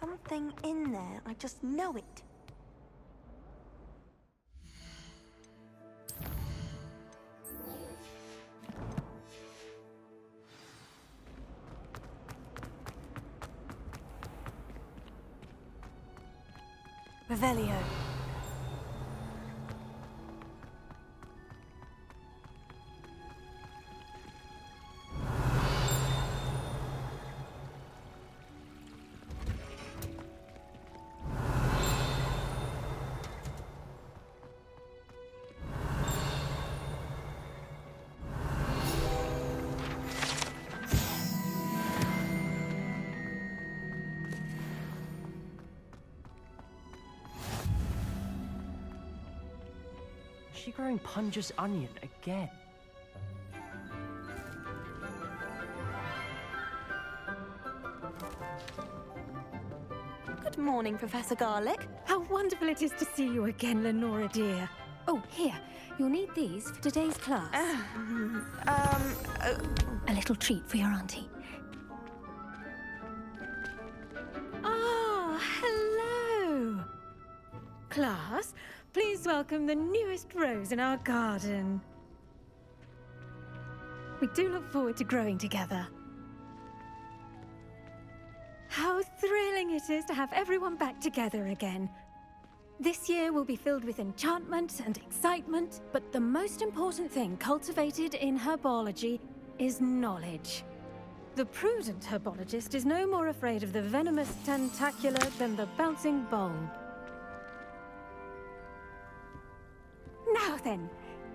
something in there. I just know it. Revelio. Is she growing Punja's onion again? Good morning, Professor Garlic. How wonderful it is to see you again, Lenora dear. Oh, here. You'll need these for today's class. A little treat for your auntie. Ah, hello. Class, please welcome the newest rose in our garden. We do look forward to growing together. How thrilling it is to have everyone back together again. This year will be filled with enchantment and excitement, but the most important thing cultivated in herbology is knowledge. The prudent herbologist is no more afraid of the venomous tentacula than the bouncing bulb. Now then,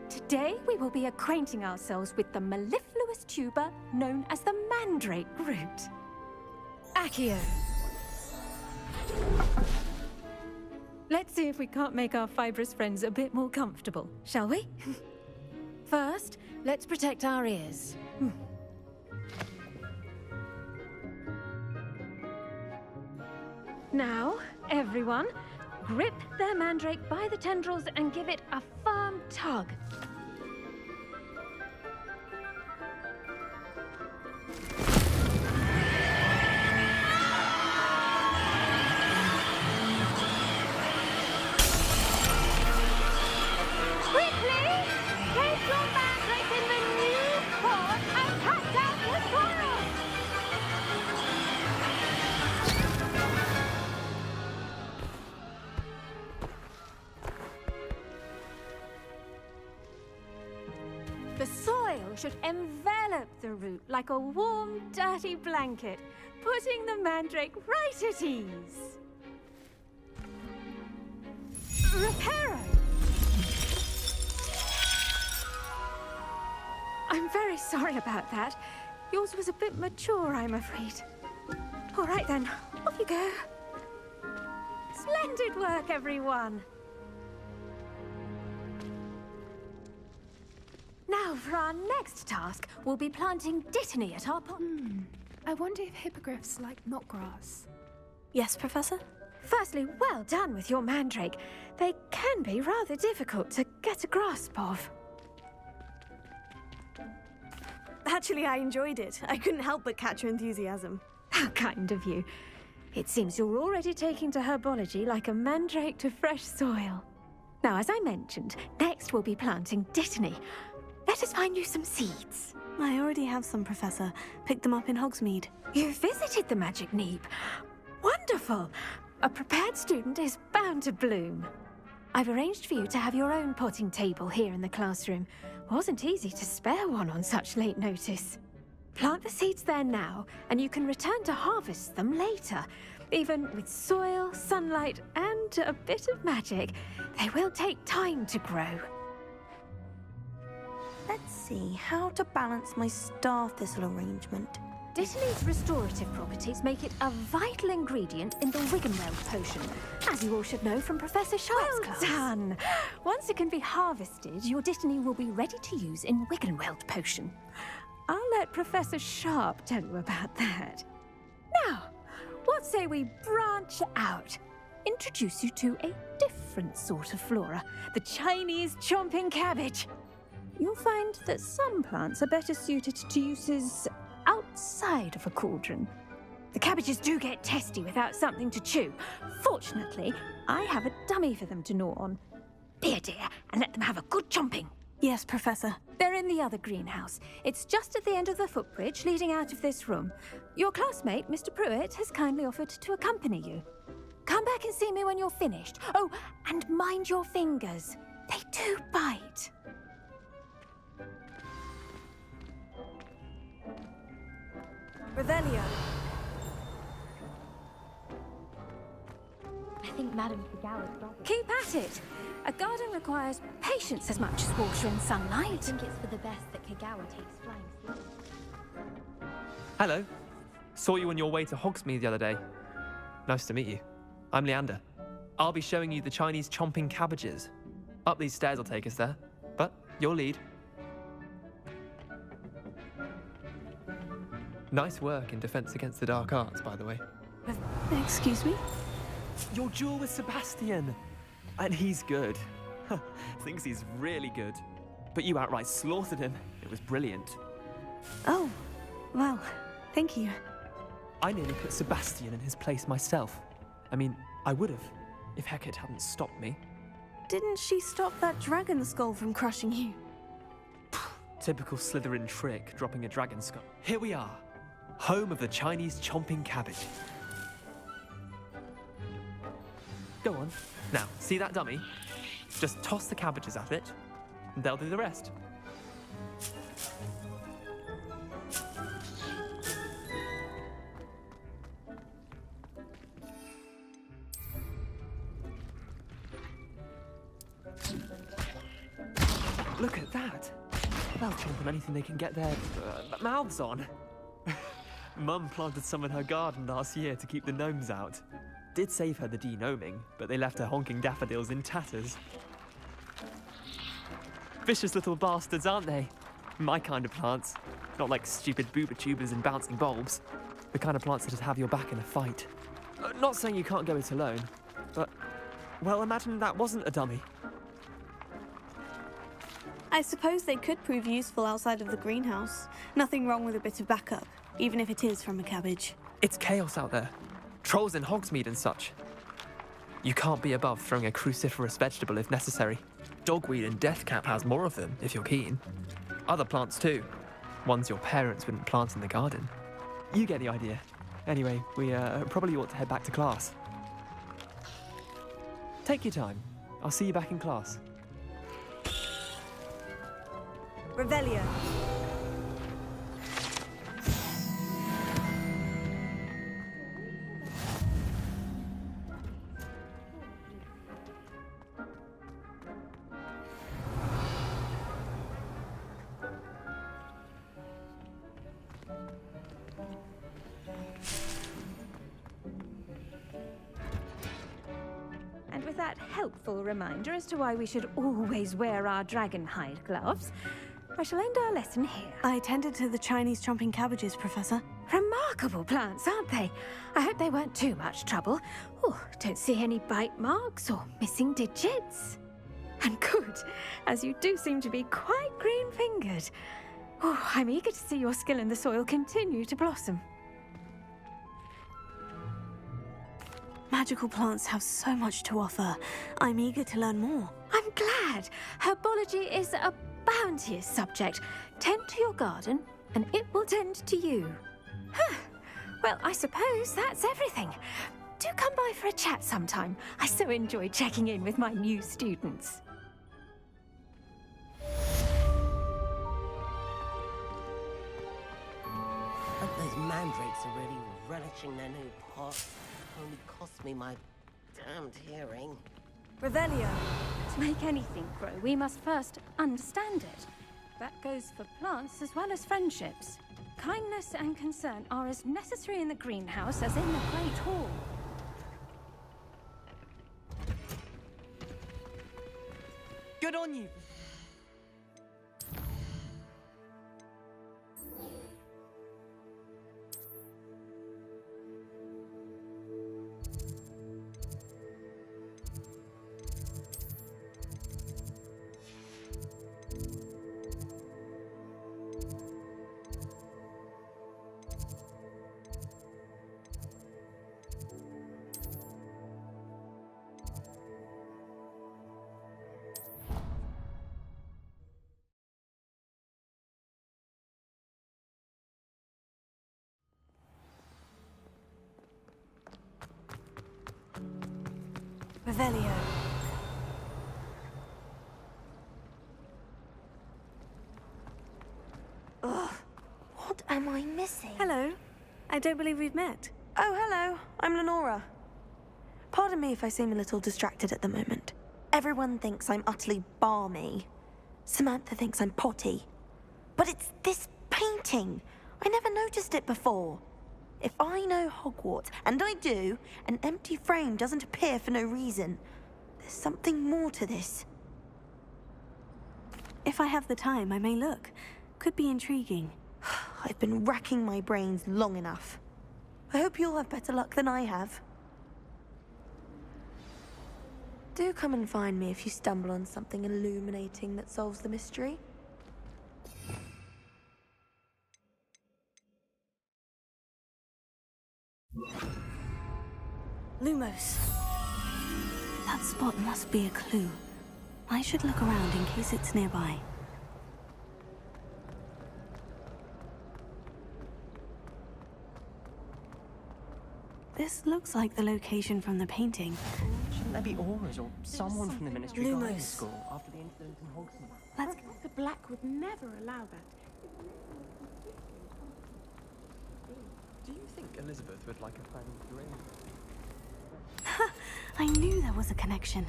today we will be acquainting ourselves with the mellifluous tuber known as the mandrake root. Accio. Let's see if we can't make our fibrous friends a bit more comfortable, shall we? First, let's protect our ears. Now, everyone, grip their mandrake by the tendrils and give it a firm tug. Quickly, take your mandrake in the new pot and cut down the soil! The soil should envelop the root like a warm, dirty blanket, putting the mandrake right at ease. Reparo! I'm very sorry about that. Yours was a bit mature, I'm afraid. All right then, off you go. Splendid work, everyone. Now, for our next task, we'll be planting dittany at our I wonder if hippogriffs like knotgrass. Yes, Professor? Firstly, well done with your mandrake. They can be rather difficult to get a grasp of. Actually, I enjoyed it. I couldn't help but catch your enthusiasm. How kind of you. It seems you're already taking to herbology like a mandrake to fresh soil. Now, as I mentioned, next we'll be planting dittany. Let us find you some seeds. I already have some, Professor. Picked them up in Hogsmeade. You visited the Magic Neep. Wonderful! A prepared student is bound to bloom. I've arranged for you to have your own potting table here in the classroom. Wasn't easy to spare one on such late notice. Plant the seeds there now, and you can return to harvest them later. Even with soil, sunlight, and a bit of magic, they will take time to grow. Let's see how to balance my star thistle arrangement. Dittany's restorative properties make it a vital ingredient in the Wiggenweld potion, as you all should know from Professor Sharp's class. Well done! Once it can be harvested, your dittany will be ready to use in Wiggenweld potion. I'll let Professor Sharp tell you about that. Now, what say we branch out? Introduce you to a different sort of flora, the Chinese chomping cabbage. You'll find that some plants are better suited to uses outside of a cauldron. The cabbages do get testy without something to chew. Fortunately, I have a dummy for them to gnaw on. Be a dear and let them have a good chomping. Yes, Professor. They're in the other greenhouse. It's just at the end of the footbridge leading out of this room. Your classmate, Mr. Pruitt, has kindly offered to accompany you. Come back and see me when you're finished. Oh, and mind your fingers. They do bite. Revelio. I think Madame Kagawa's brother. Keep at it. A garden requires patience as much as water and I sunlight. think it's for the best that Kagawa takes flying sleep. Hello. Saw you on your way to Hogsmeade the other day. Nice to meet you. I'm Leander. I'll be showing you the Chinese chomping cabbages. Up these stairs will take us there, but you'll lead. Nice work in Defense Against the Dark Arts, by the way. Excuse me? Your duel with Sebastian! And he's good. Thinks he's really good. But you outright slaughtered him. It was brilliant. Oh, well, thank you. I nearly put Sebastian in his place myself. I mean, I would have, if Hecate hadn't stopped me. Didn't she stop that dragon skull from crushing you? Typical Slytherin trick, dropping a dragon skull. Here we are, home of the Chinese chomping cabbage. Go on. Now, see that dummy? Just toss the cabbages at it, and they'll do the rest. Look at that! They'll chomp on anything they can get their mouths on. Mum planted some in her garden last year to keep the gnomes out. Did save her the de-gnoming, but they left her honking daffodils in tatters. Vicious little bastards, aren't they? My kind of plants. Not like stupid booba tubers and bouncing bulbs. The kind of plants that'd have your back in a fight. Not saying you can't go it alone, but, well, imagine that wasn't a dummy. I suppose they could prove useful outside of the greenhouse. Nothing wrong with a bit of backup, even if it is from a cabbage. It's chaos out there. Trolls in Hogsmeade and such. You can't be above throwing a cruciferous vegetable if necessary. Dogweed and deathcap has more of them, if you're keen. Other plants too. Ones your parents wouldn't plant in the garden. You get the idea. Anyway, we probably ought to head back to class. Take your time. I'll see you back in class. Revelio. And with that helpful reminder as to why we should always wear our dragon hide gloves, I shall end our lesson here. I tended to the Chinese chomping cabbages, Professor. Remarkable plants, aren't they? I hope they weren't too much trouble. Oh, don't see any bite marks or missing digits. And good, as you do seem to be quite green-fingered. Oh, I'm eager to see your skill in the soil continue to blossom. Magical plants have so much to offer. I'm eager to learn more. I'm glad. Herbology is a bounteous subject. Tend to your garden, and it will tend to you. Huh. Well, I suppose that's everything. Do come by for a chat sometime. I so enjoy checking in with my new students. Hope those mandrakes are really relishing their new pot. Only cost me my damned hearing. Revelio. To make anything grow, we must first understand it. That goes for plants as well as friendships. Kindness and concern are as necessary in the greenhouse as in the Great Hall. Good on you! Revelio. What am I missing? Hello. I don't believe we've met. Oh, hello. I'm Lenora. Pardon me if I seem a little distracted at the moment. Everyone thinks I'm utterly balmy. Samantha thinks I'm potty. But it's this painting. I never noticed it before. If I know Hogwarts, and I do, an empty frame doesn't appear for no reason. There's something more to this. If I have the time, I may look. Could be intriguing. I've been racking my brains long enough. I hope you'll have better luck than I have. Do come and find me if you stumble on something illuminating that solves the mystery. Lumos. That spot must be a clue. I should look around in case it's nearby. This looks like the location from the painting. Shouldn't there be auras or someone from the Ministry Lumos. guiding school after the incident in Hogsmeade? Let's... The Black would never allow that. Do you think Elizabeth would like a planning ring? I knew there was a connection.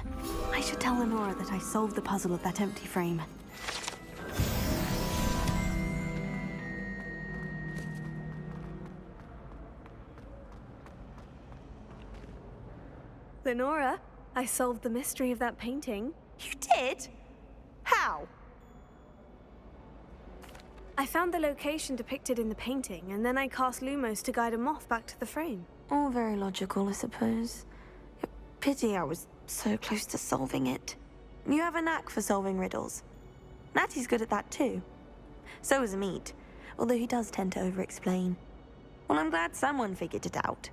I should tell Lenora that I solved the puzzle of that empty frame. Lenora, I solved the mystery of that painting. You did? How? I found the location depicted in the painting, and then I cast Lumos to guide a moth back to the frame. All very logical, I suppose. Pity I was so close to solving it. You have a knack for solving riddles. Natty's good at that too. So is Amit, although he does tend to over-explain. Well, I'm glad someone figured it out.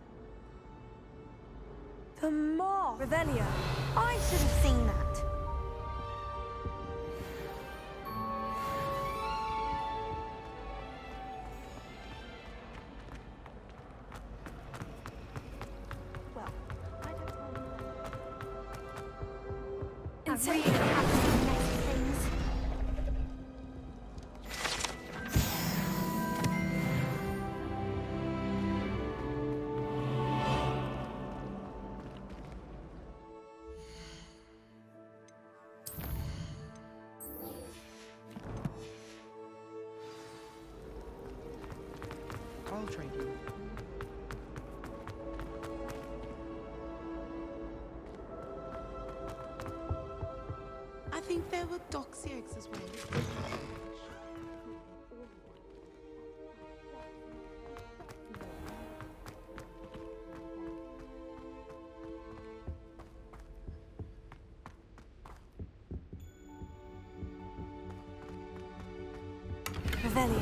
The moth! Revelio. I should have seen that. Well, I don't know. Insane. I'll trade you. I think there were doxy eggs as well. Revelio.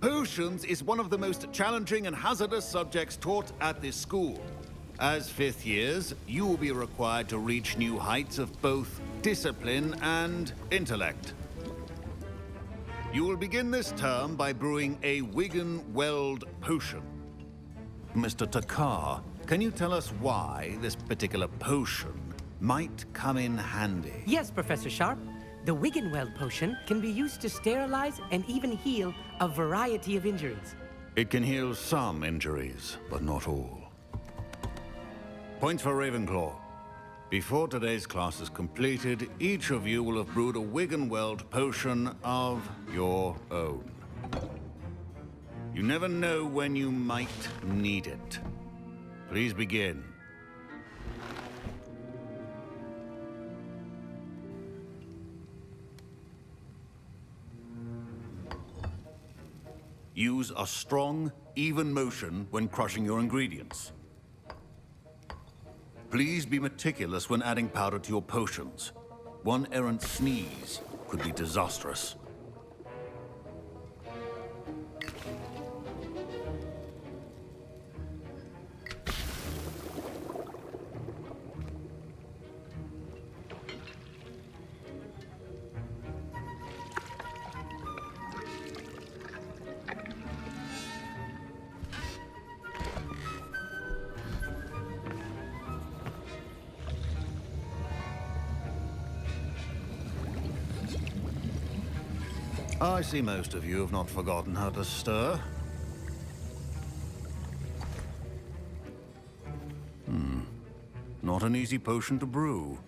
Potions is one of the most challenging and hazardous subjects taught at this school. As fifth years, you will be required to reach new heights of both discipline and intellect. You will begin this term by brewing a Wigan-Weld potion. Mr. Takar, can you tell us why this particular potion might come in handy? Yes, Professor Sharp. The Wiggenweld potion can be used to sterilize and even heal a variety of injuries. It can heal some injuries, but not all. Points for Ravenclaw. Before today's class is completed, each of you will have brewed a Wiggenweld potion of your own. You never know when you might need it. Please begin. Use a strong, even motion when crushing your ingredients. Please be meticulous when adding powder to your potions. One errant sneeze could be disastrous. I see most of you have not forgotten how to stir. Not an easy potion to brew.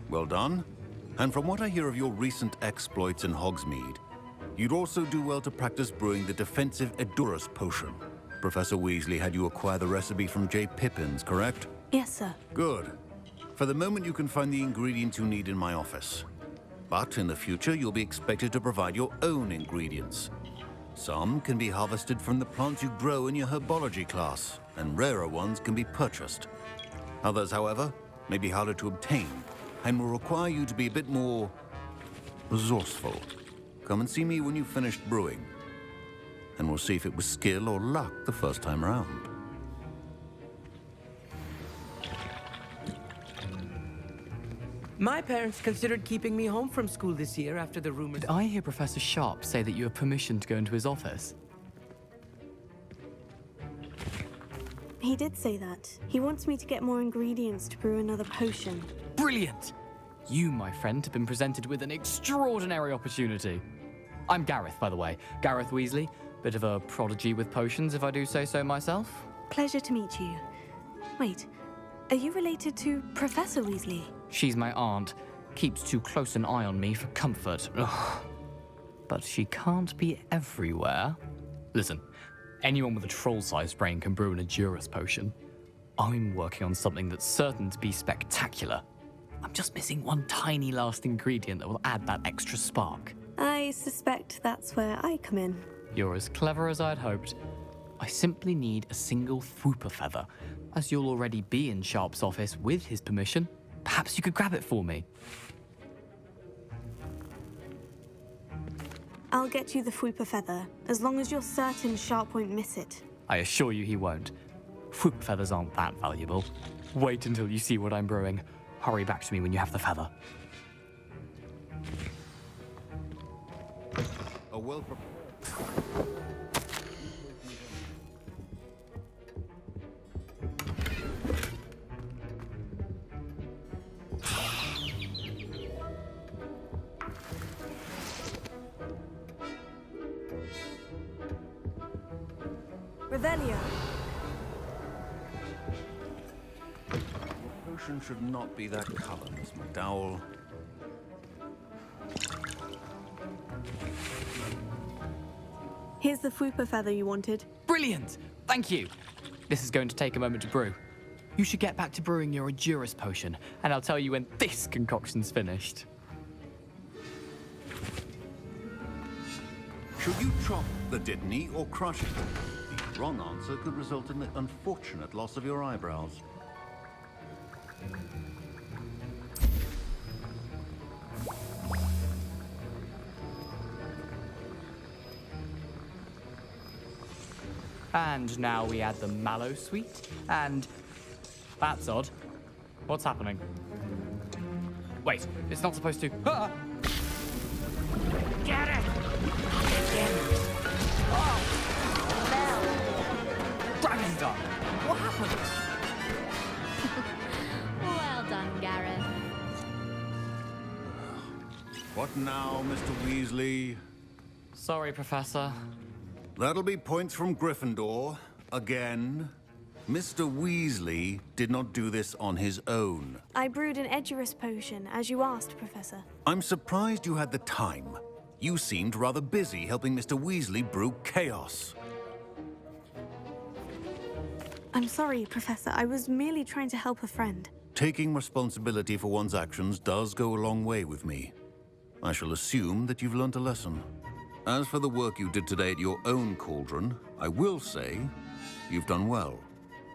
Well done. And from what I hear of your recent exploits in Hogsmeade, you'd also do well to practice brewing the defensive Edurus potion. Professor Weasley had you acquire the recipe from J. Pippins, correct? Yes, sir. Good. For the moment, you can find the ingredients you need in my office. But in the future, you'll be expected to provide your own ingredients. Some can be harvested from the plants you grow in your herbology class, and rarer ones can be purchased. Others, however, may be harder to obtain, and will require you to be a bit more resourceful. Come and see me when you've finished brewing, and we'll see if it was skill or luck the first time around. My parents considered keeping me home from school this year after the rumors. Did I hear Professor Sharp say that you have permission to go into his office? He did say that. He wants me to get more ingredients to brew another potion. Brilliant! You, my friend, have been presented with an extraordinary opportunity. I'm Gareth, by the way. Gareth Weasley. Bit of a prodigy with potions, if I do say so myself. Pleasure to meet you. Wait, are you related to Professor Weasley? She's my aunt. Keeps too close an eye on me for comfort. Ugh. But she can't be everywhere. Listen, anyone with a troll-sized brain can brew an Edurus potion. I'm working on something that's certain to be spectacular. I'm just missing one tiny last ingredient that will add that extra spark. I suspect that's where I come in. You're as clever as I'd hoped. I simply need a single Fwooper feather. As you'll already be in Sharp's office with his permission, perhaps you could grab it for me. I'll get you the Fwooper feather, as long as you're certain Sharp won't miss it. I assure you he won't. Fwooper feathers aren't that valuable. Wait until you see what I'm brewing. Hurry back to me when you have the feather. A well Revelio. The potion should not be that color, Miss McDowell. Here's the Fwooper feather you wanted. Brilliant! Thank you! This is going to take a moment to brew. You should get back to brewing your Edurus potion, and I'll tell you when this concoction's finished. Should you chop the Dittany or crush it? The wrong answer could result in the unfortunate loss of your eyebrows. And now we add the mallow sweet, and... That's odd. What's happening? Wait, it's not supposed to... Ah! Get it! Dragon's Dart! What happened? Well done, Gareth. What now, Mr. Weasley? Sorry, Professor. That'll be points from Gryffindor. Again. Mr. Weasley did not do this on his own. I brewed an Edurus potion, as you asked, Professor. I'm surprised you had the time. You seemed rather busy helping Mr. Weasley brew chaos. I'm sorry, Professor. I was merely trying to help a friend. Taking responsibility for one's actions does go a long way with me. I shall assume that you've learnt a lesson. As for the work you did today at your own cauldron, I will say you've done well.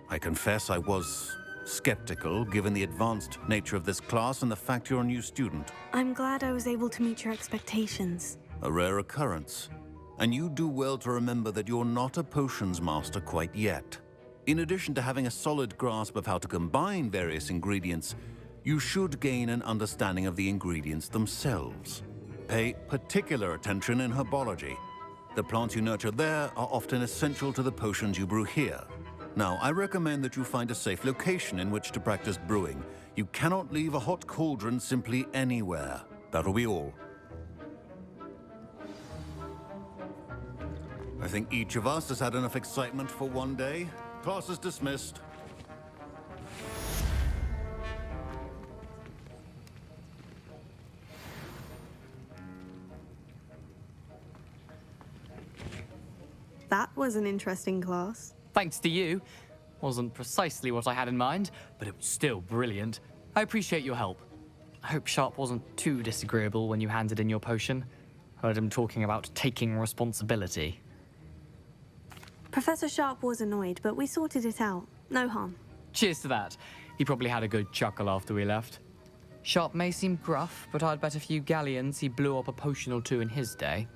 I confess I was skeptical, given the advanced nature of this class and the fact you're a new student. I'm glad I was able to meet your expectations. A rare occurrence. And you do well to remember that you're not a potions master quite yet. In addition to having a solid grasp of how to combine various ingredients, you should gain an understanding of the ingredients themselves. Pay particular attention in herbology. The plants you nurture there are often essential to the potions you brew here. Now, I recommend that you find a safe location in which to practice brewing. You cannot leave a hot cauldron simply anywhere. That'll be all. I think each of us has had enough excitement for one day. Class is dismissed. That was an interesting class. Thanks to you. Wasn't precisely what I had in mind, but it was still brilliant. I appreciate your help. I hope Sharp wasn't too disagreeable when you handed in your potion. Heard him talking about taking responsibility. Professor Sharp was annoyed, but we sorted it out. No harm. Cheers to that. He probably had a good chuckle after we left. Sharp may seem gruff, but I'd bet a few galleons he blew up a potion or two in his day.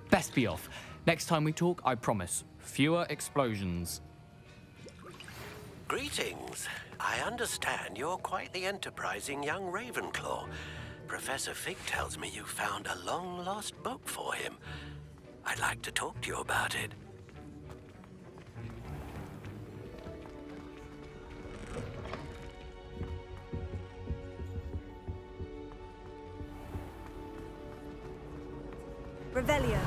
Best be off. Next time we talk, I promise, fewer explosions. Greetings. I understand you're quite the enterprising young Ravenclaw. Professor Fig tells me you found a long-lost book for him. I'd like to talk to you about it. Revelio.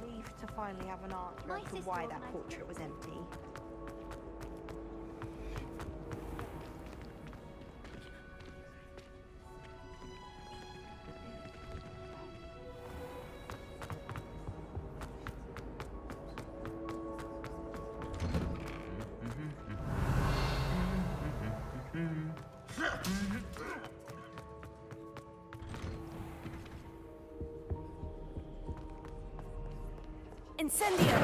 Relief to finally have an answer as to why that portrait was empty. Incendio!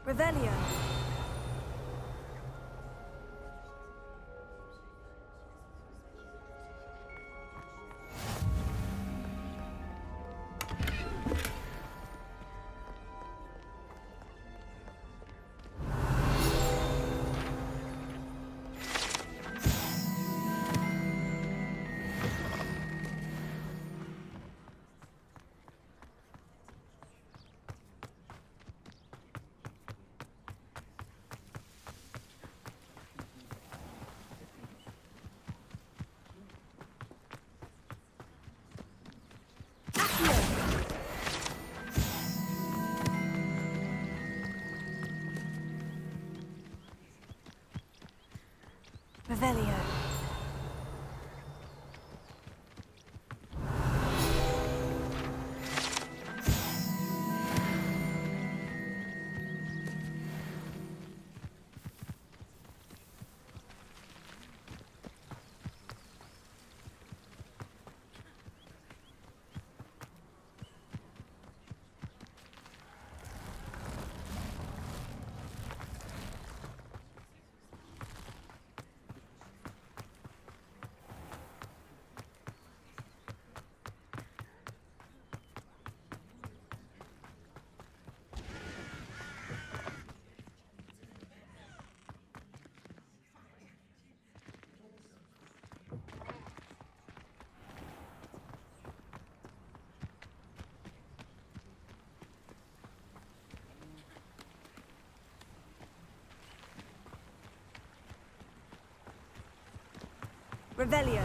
Revelio. Revelio. Revelio.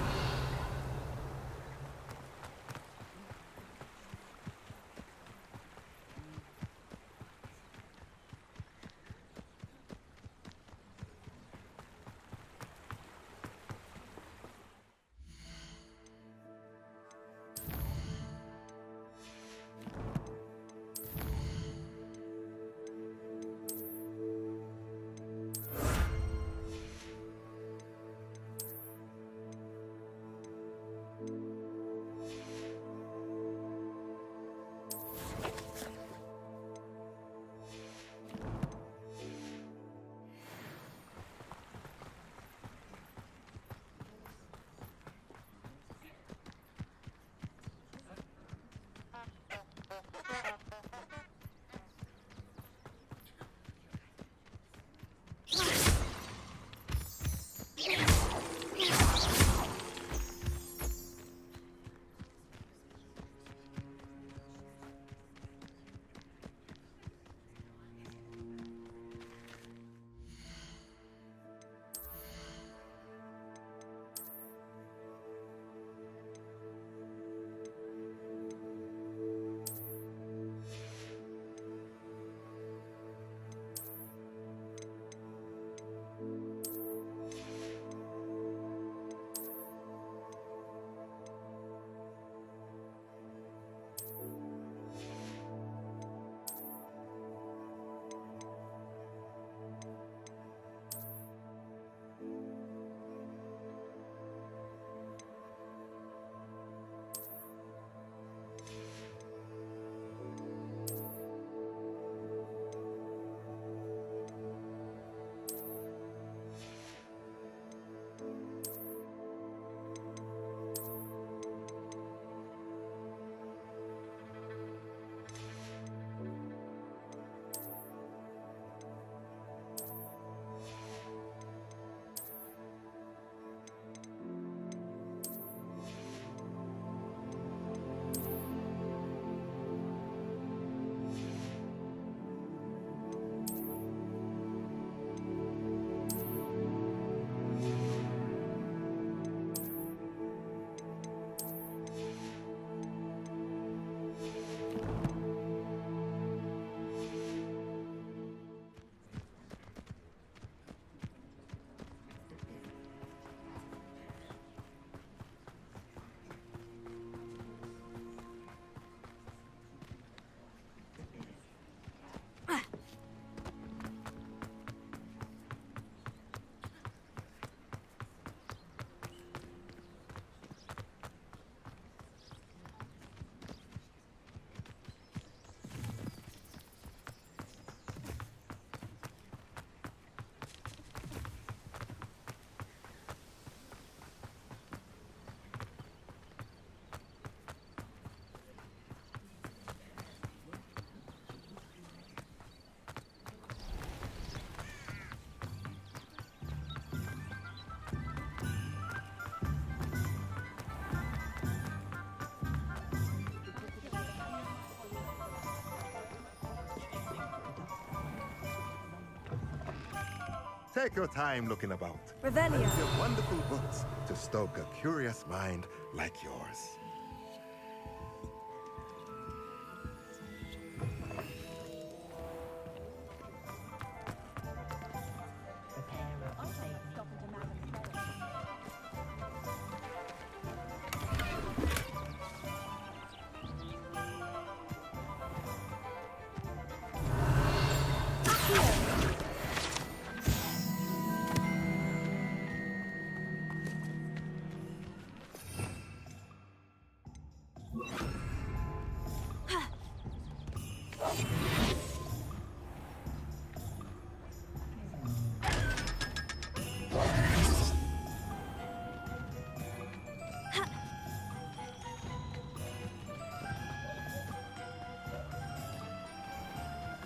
Take your time looking about. Revelio. Plenty of wonderful books to stoke a curious mind like yours.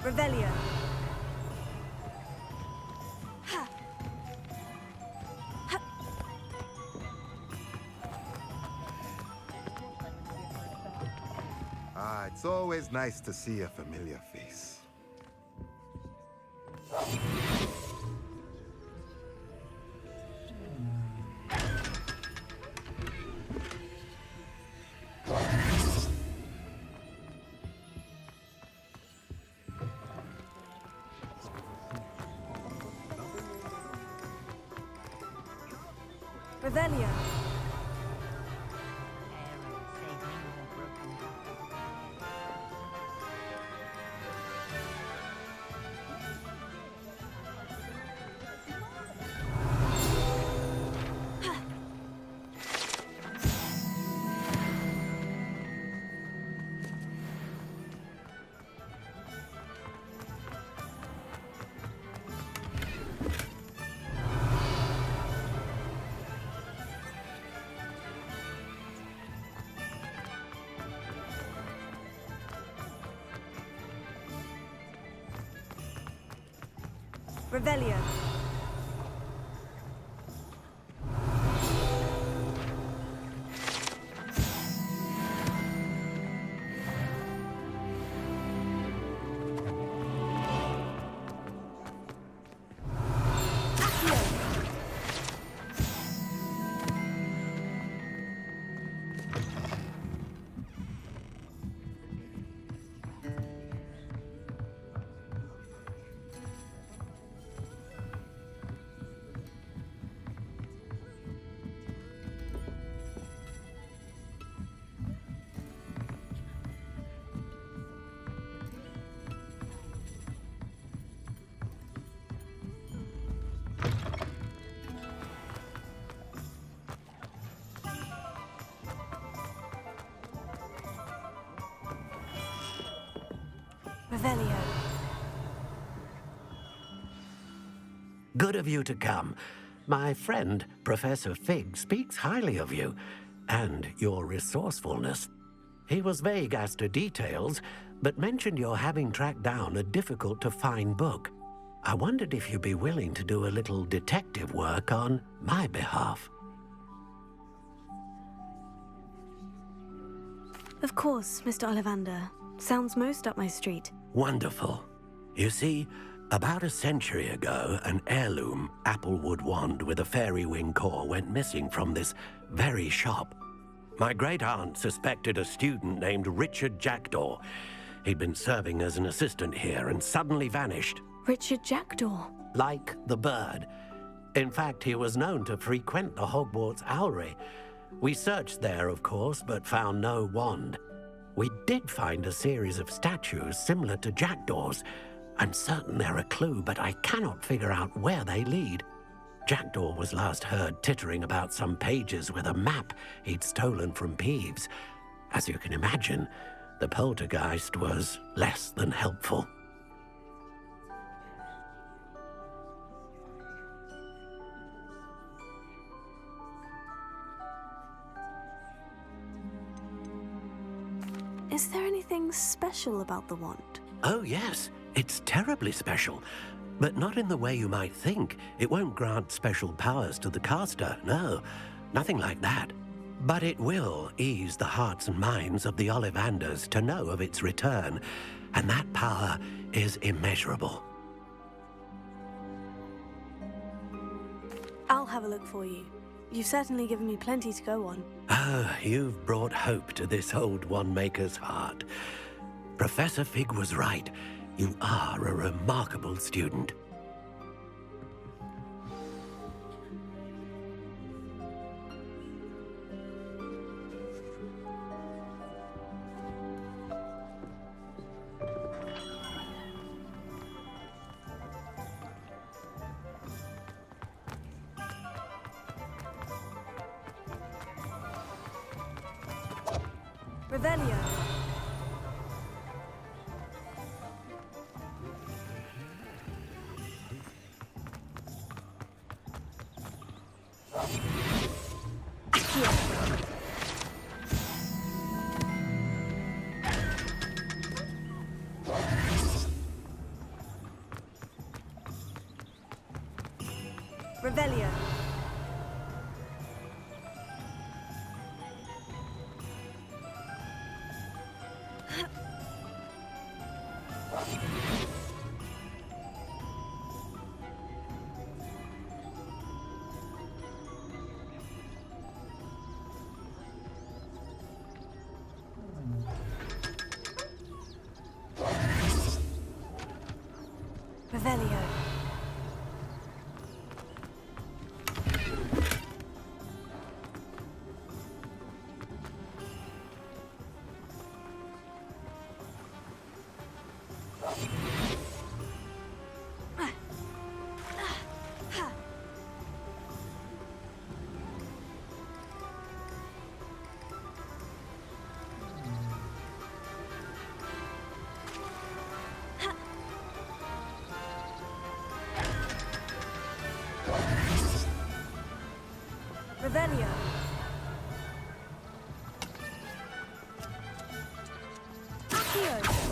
Revelio. Ah, it's always nice to see a familiar face. Revelio. Revelio. Revelio. Good of you to come. My friend, Professor Fig, speaks highly of you and your resourcefulness. He was vague as to details, but mentioned your having tracked down a difficult-to-find book. I wondered if you'd be willing to do a little detective work on my behalf. Of course, Mr. Ollivander. Sounds most up my street. Wonderful. You see, about a century ago, an heirloom applewood wand with a fairy wing core went missing from this very shop. My great-aunt suspected a student named Richard Jackdaw. He'd been serving as an assistant here and suddenly vanished. Richard Jackdaw? Like the bird. In fact, he was known to frequent the Hogwarts Owlery. We searched there, of course, but found no wand. We did find a series of statues similar to Jackdaw's. I'm certain they're a clue, but I cannot figure out where they lead. Jackdaw was last heard tittering about some pages with a map he'd stolen from Peeves. As you can imagine, the poltergeist was less than helpful. Is there anything special about the wand? Oh, yes. It's terribly special. But not in the way you might think. It won't grant special powers to the caster, no. Nothing like that. But it will ease the hearts and minds of the Ollivanders to know of its return. And that power is immeasurable. I'll have a look for you. You've certainly given me plenty to go on. Ah, you've brought hope to this old one-maker's heart. Professor Fig was right. You are a remarkable student. Revelio. Revelio. Revelio. Revelio. Accio.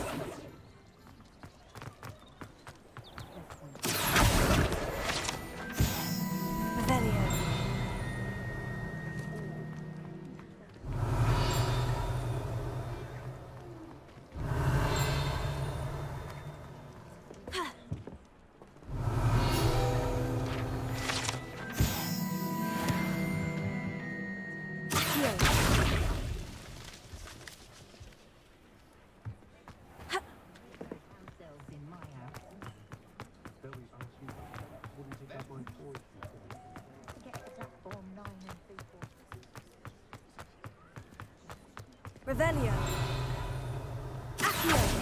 Revelio. Revelio. Accio.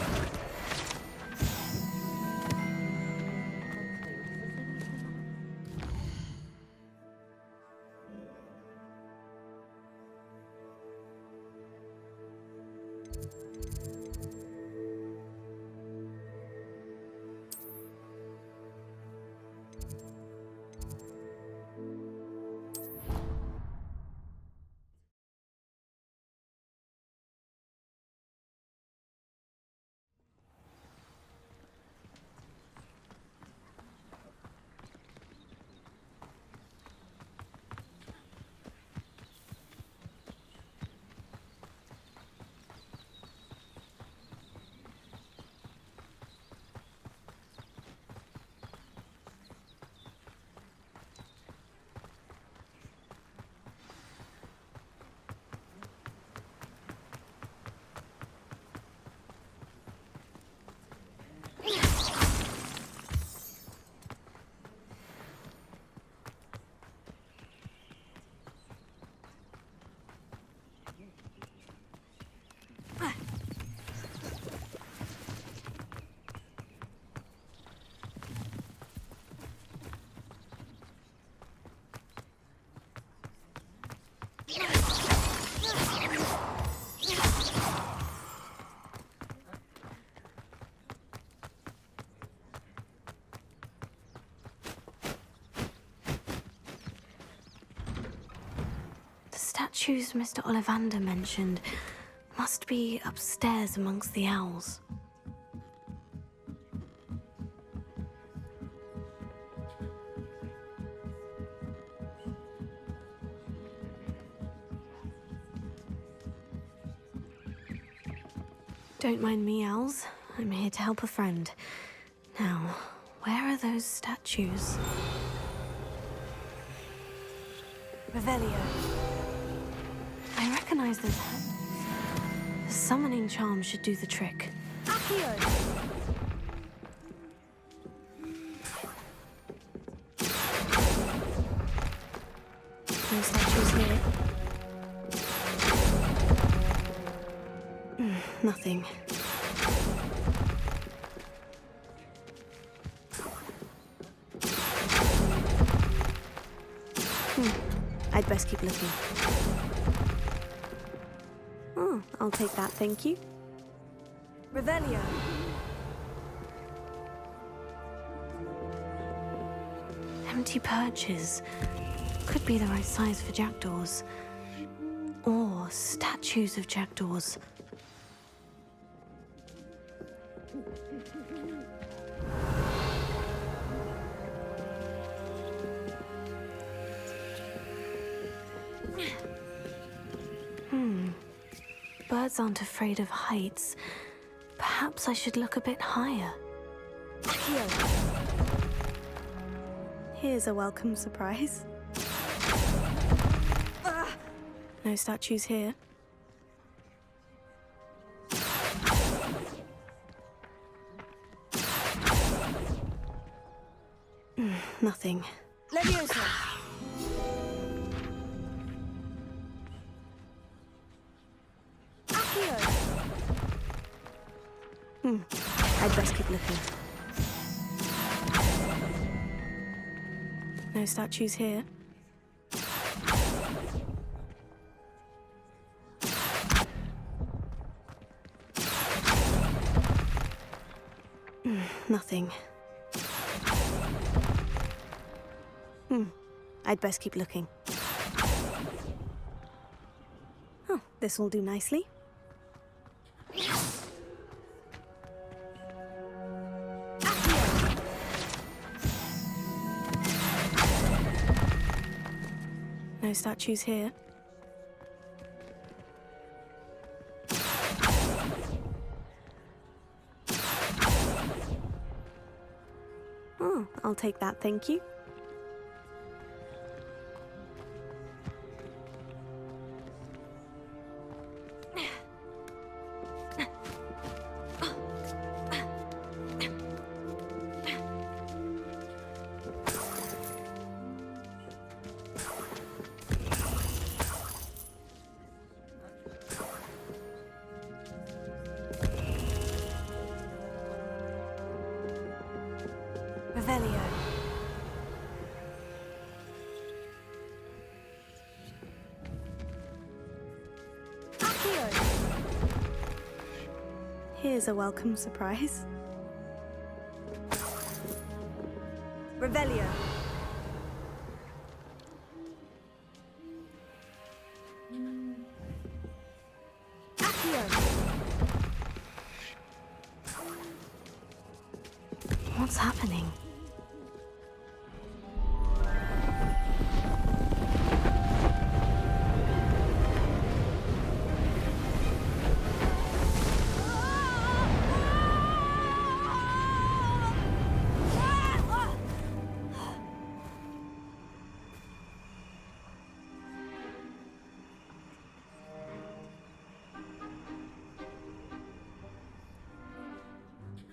Statues Mr. Ollivander mentioned must be upstairs amongst the owls. Don't mind me, owls. I'm here to help a friend. Now, where are those statues? Revelio. I recognize those hands. The summoning charm should do the trick. Accio! No statues here. Nothing. I'd best keep looking. Oh, I'll take that, thank you. Revelio. Empty perches. Could be the right size for jackdaws. Or statues of jackdaws. Birds aren't afraid of heights. Perhaps I should look a bit higher. Here's a welcome surprise. No statues here. Nothing. Leviosa! I'd best keep looking. No statues here. Nothing. I'd best keep looking. Oh, this will do nicely. No statues here. Oh, I'll take that, thank you. Revelio. Accio. Here's a welcome surprise. Revelio. What's happening?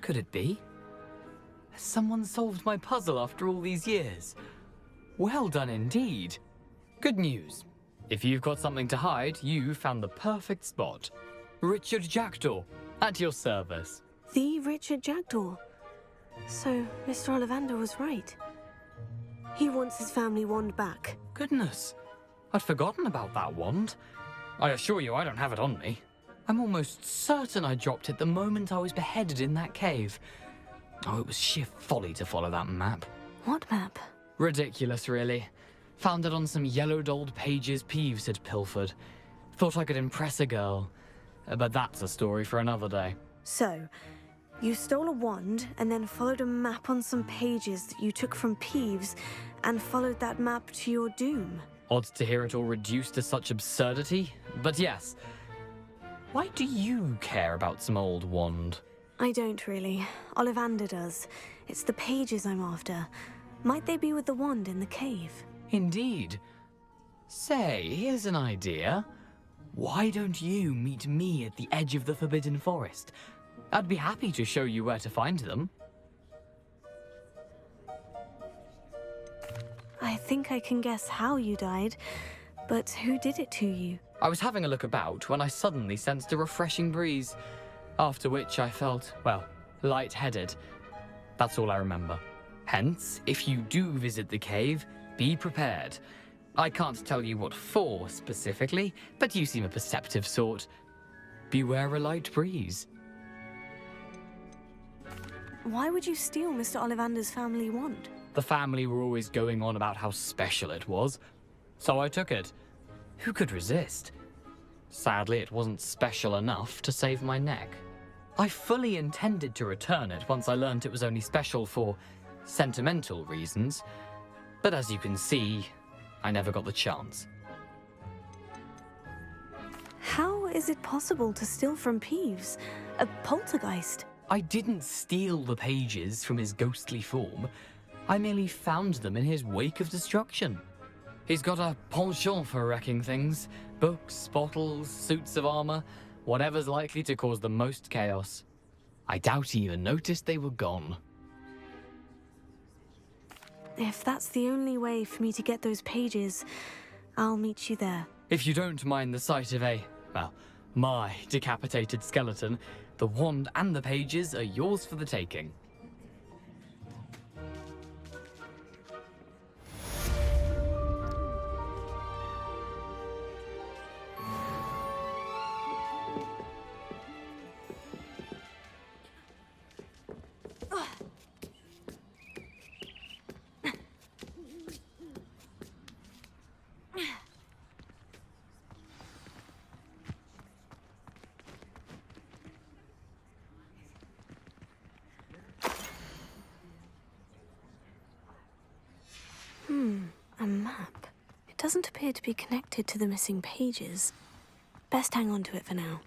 Could it be? Has someone solved my puzzle after all these years? Well done indeed. Good news. If you've got something to hide, you found the perfect spot. Richard Jackdaw, at your service. The Richard Jackdaw. So, Mr. Ollivander was right. He wants his family wand back. Goodness, I'd forgotten about that wand. I assure you I don't have it on me. I'm almost certain I dropped it the moment I was beheaded in that cave. Oh, it was sheer folly to follow that map. What map? Ridiculous, really. Found it on some yellowed old pages Peeves had pilfered. Thought I could impress a girl. But that's a story for another day. So, you stole a wand and then followed a map on some pages that you took from Peeves and followed that map to your doom. Odd to hear it all reduced to such absurdity, but yes. Why do you care about some old wand? I don't really. Ollivander does. It's the pages I'm after. Might they be with the wand in the cave? Indeed. Say, here's an idea. Why don't you meet me at the edge of the Forbidden Forest? I'd be happy to show you where to find them. I think I can guess how you died, but who did it to you? I was having a look about when I suddenly sensed a refreshing breeze, after which I felt, well, lightheaded. That's all I remember. Hence, if you do visit the cave, be prepared. I can't tell you what for specifically, but you seem a perceptive sort. Beware a light breeze. Why would you steal Mr. Ollivander's family wand? The family were always going on about how special it was, so I took it. Who could resist? Sadly, it wasn't special enough to save my neck. I fully intended to return it once I learned it was only special for sentimental reasons, but as you can see, I never got the chance. How is it possible to steal from Peeves? A poltergeist? I didn't steal the pages from his ghostly form. I merely found them in his wake of destruction. He's got a penchant for wrecking things. Books, bottles, suits of armor, whatever's likely to cause the most chaos. I doubt he even noticed they were gone. If that's the only way for me to get those pages, I'll meet you there. If you don't mind the sight of my decapitated skeleton, the wand and the pages are yours for the taking. A map. It doesn't appear to be connected to the missing pages. Best hang on to it for now.